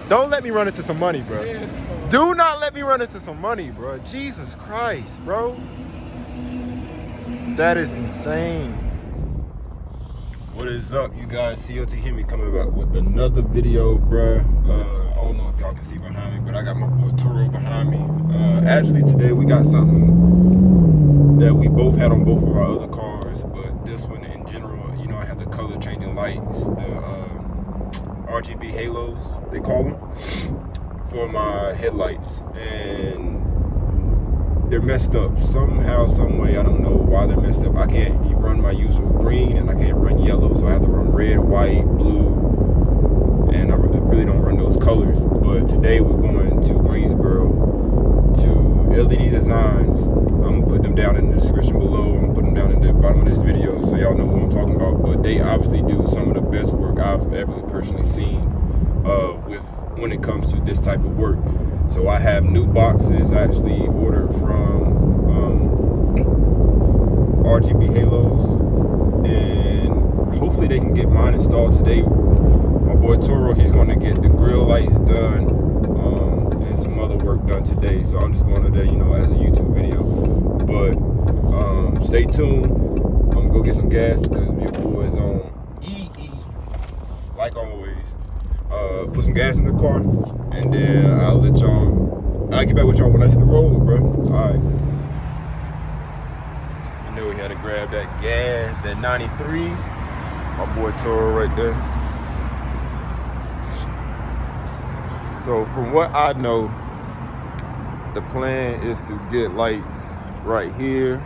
Don't let me run into some money, bro. Do not let me run into some money, bro. Jesus Christ, bro. That is insane. What is up, you guys? CLT Hear Me coming back with another video, bruh. I don't know if y'all can see behind me, but I got my boy Toro behind me. Actually, today we got something that we both had on both of our other cars, but this one in general, you know, I have the color changing lights, the RGB halos, they call them, for my headlights, and they're messed up somehow, some way. I don't know why they're messed up. I can't run my usual green and I can't run yellow, so I have to run red, white, blue, and I really don't run those colors. But today we're going to Greensboro to LED Designs. I'm gonna put them down in the description below. I'm gonna put them down in the bottom of this video so y'all know who I'm talking about. But they obviously do some of the best work I've ever personally seen when it comes to this type of work. So I have new boxes I actually ordered from RGB Halos, and hopefully they can get mine installed today. My boy Toro, he's going to get the grill lights done and some other work done today. So I'm just going to there, you know, as a YouTube video. But stay tuned. I'm going to go get some gas because your boy is on EE, like always. Put some gas in the car, and then I'll get back with y'all when I hit the road, bro. Alright. You know we had to grab that gas, that 93. My boy Toro right there. So from what I know, the plan is to get lights right here,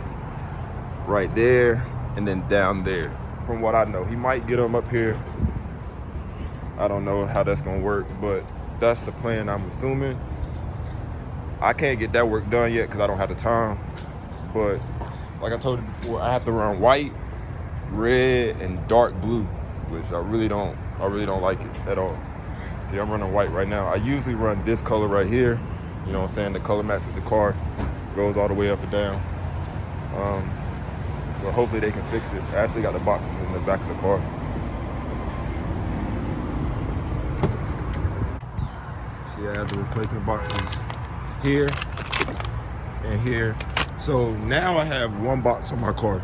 right there, and then down there. From what I know, he might get them up here. I don't know how that's gonna work, but that's the plan, I'm assuming. I can't get that work done yet because I don't have the time. But like I told you before, I have to run white, red, and dark blue, which I really don't like it at all. See, I'm running white right now. I usually run this color right here. You know what I'm saying? The color match with the car goes all the way up and down. But hopefully they can fix it. I actually got the boxes in the back of the car. See, I have the replacement boxes here and here. So now I have one box on my car.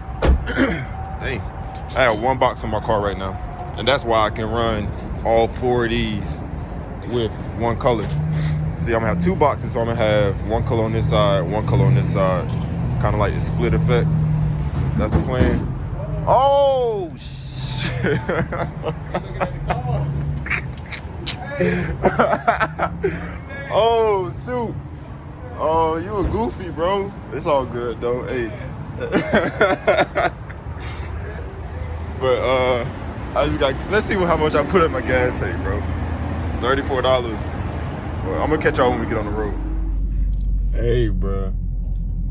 Dang. I have one box on my car right now. And that's why I can run all four of these with one color. See, I'm gonna have two boxes, so I'm gonna have one color on this side, one color on this side. Kind of like the split effect. That's the plan. Oh, shit. Oh shoot! Oh, you a goofy, bro. It's all good though. Hey. But I just got. Let's see how much I put in my gas tank, bro. $34. Well, I'm gonna catch y'all when we get on the road. Hey, bro.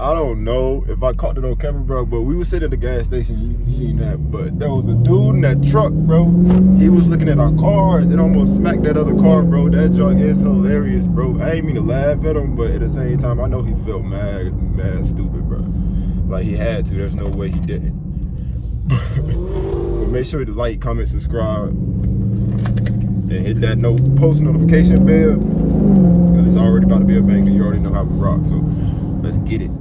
I don't know if I caught it on camera, bro, but we were sitting at the gas station. You seen that? But there was a dude in that truck, bro. He was looking at our car and almost smacked that other car, bro. That junk is hilarious, bro. I ain't mean to laugh at him, but at the same time, I know he felt mad stupid, bro. Like he had to. There's no way he didn't. But make sure to like, comment, subscribe, and hit that post notification bell. Cause it's already about to be a banger. You already know how we rock. So let's get it.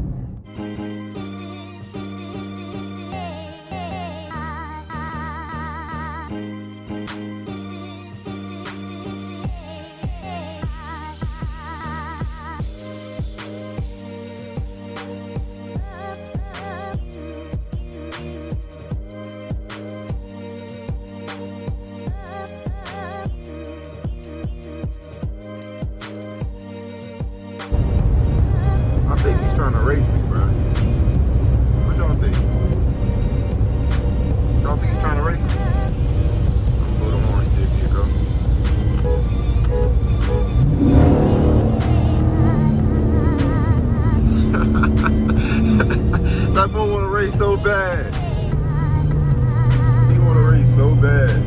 I think he's trying to race me, bro. What y'all think? Y'all think he's trying to race me? I'm blow the horn, see if he go. That boy want to race so bad. He want to race so bad.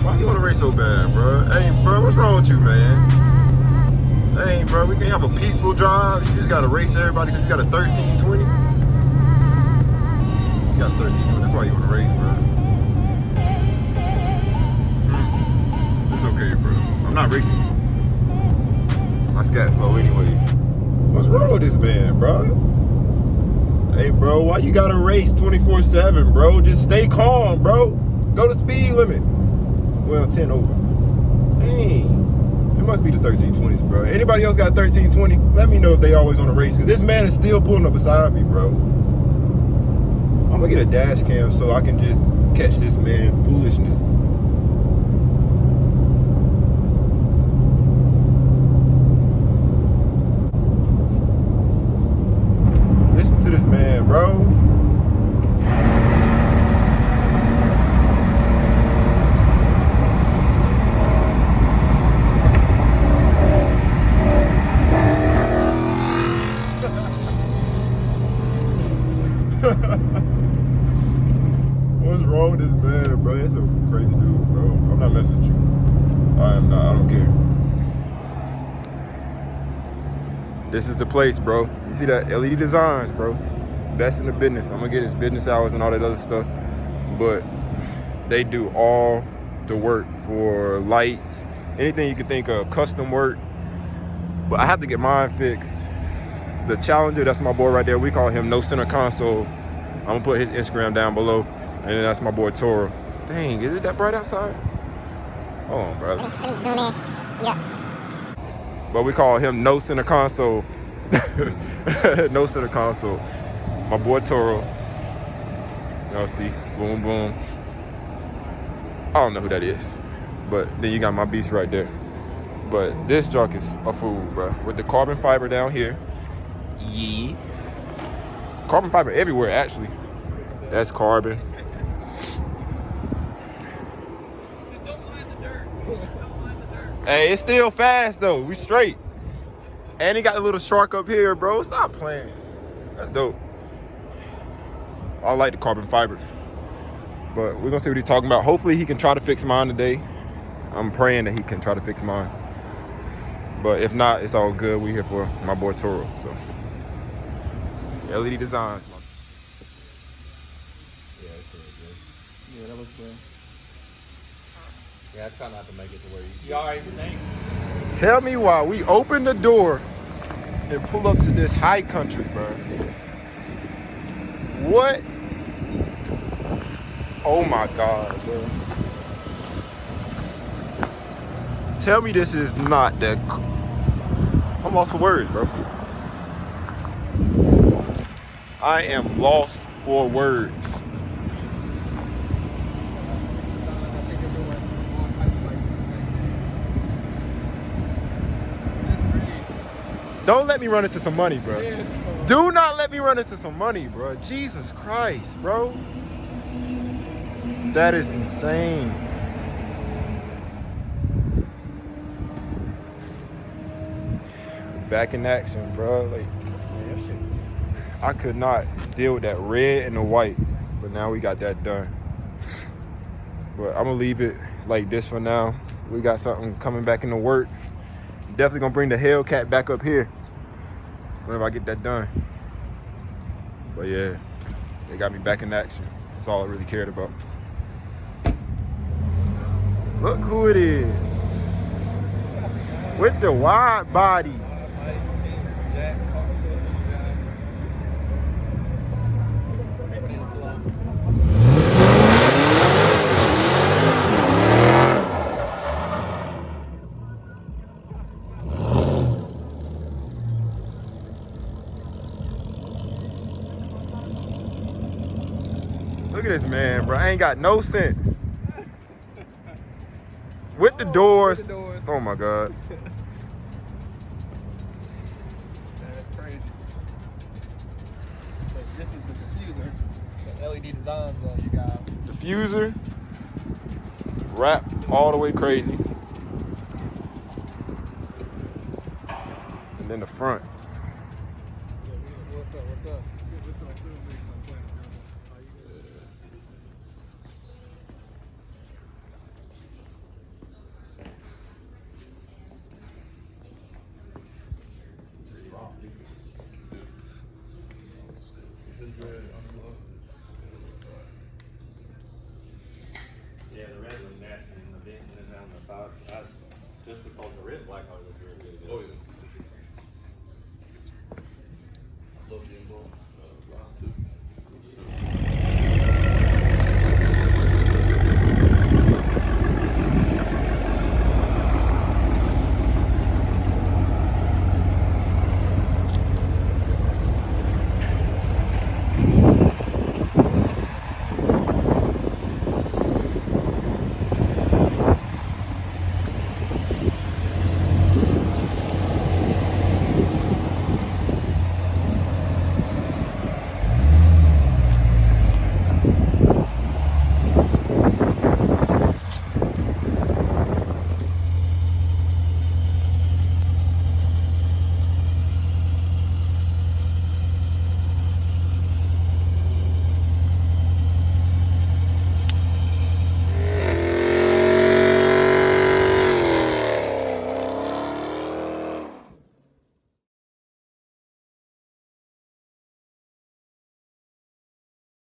Why you want to race so bad, bro? Hey, bro, what's wrong with you, man? Hey, bro, we can't have a peaceful drive. You just gotta race everybody because you got a 1320. You got a 1320. That's why you wanna race, bro. It's okay, bro. I'm not racing. My scat slow anyways. What's wrong with this man, bro? Hey, bro, why you gotta race 24/7, bro? Just stay calm, bro. Go to speed limit. Well, 10 over. Dang. It must be the 1320s, bro. Anybody else got 1320? Let me know if they always on a race. This man is still pulling up beside me, bro. I'm gonna get a dash cam so I can just catch this man foolishness. Listen to this man, bro. What's wrong with this man, bro? That's a crazy dude, bro. I'm not messing with you. I am not. I don't care. This is the place, bro. You see that LED designs, bro? Best in the business. I'm gonna get his business hours and all that other stuff, but they do all the work for lights, anything you can think of, custom work. But I have to get mine fixed. The Challenger, that's my boy right there. We call him No Center Console. I'm gonna put his Instagram down below. And then that's my boy Toro. Dang, is it that bright outside? Hold on, brother. Yeah. But we call him No Center Console. No Center Console. My boy Toro. Y'all see, boom, boom. I don't know who that is. But then you got my beast right there. But this junk is a fool, bro. With the carbon fiber down here. Yeah. Carbon fiber everywhere, actually. That's carbon. Just don't mind the dirt. Don't mind the dirt. Hey, it's still fast, though. We straight. And he got a little shark up here, bro. Stop playing. That's dope. I like the carbon fiber. But we're going to see what he's talking about. Hopefully, he can try to fix mine today. I'm praying that he can try to fix mine. But if not, it's all good. We're here for my boy Toro. So, LED designs. Yeah, it's pretty good. Yeah, that looks good. Yeah, I try not to make it to where you alright, thank you. Tell me why we open the door and pull up to this high country, bro. What? Oh my God, bro. Tell me this is not that. I'm lost for words, bro. I am lost for words. Don't let me run into some money, bro. Do not let me run into some money, bro. Jesus Christ, bro. That is insane. Back in action, bro. Like, I could not deal with that red and the white, but now we got that done. But I'm gonna leave it like this for now. We got something coming back in the works. Definitely gonna bring the Hellcat back up here whenever I get that done. But yeah, they got me back in action. That's all I really cared about. Look who it is. With the wide body. Look at this man, bro. I ain't got no sense. With the doors. Oh my God. That's crazy. But this is the diffuser. The LED designs you got. Diffuser. Wrap all the way crazy. And then the front. What's up? What's up? Yeah, the red was nasty in the bend and down the side. Just because the red and black always look really good. Oh yeah. Love Jimbo. Round 2.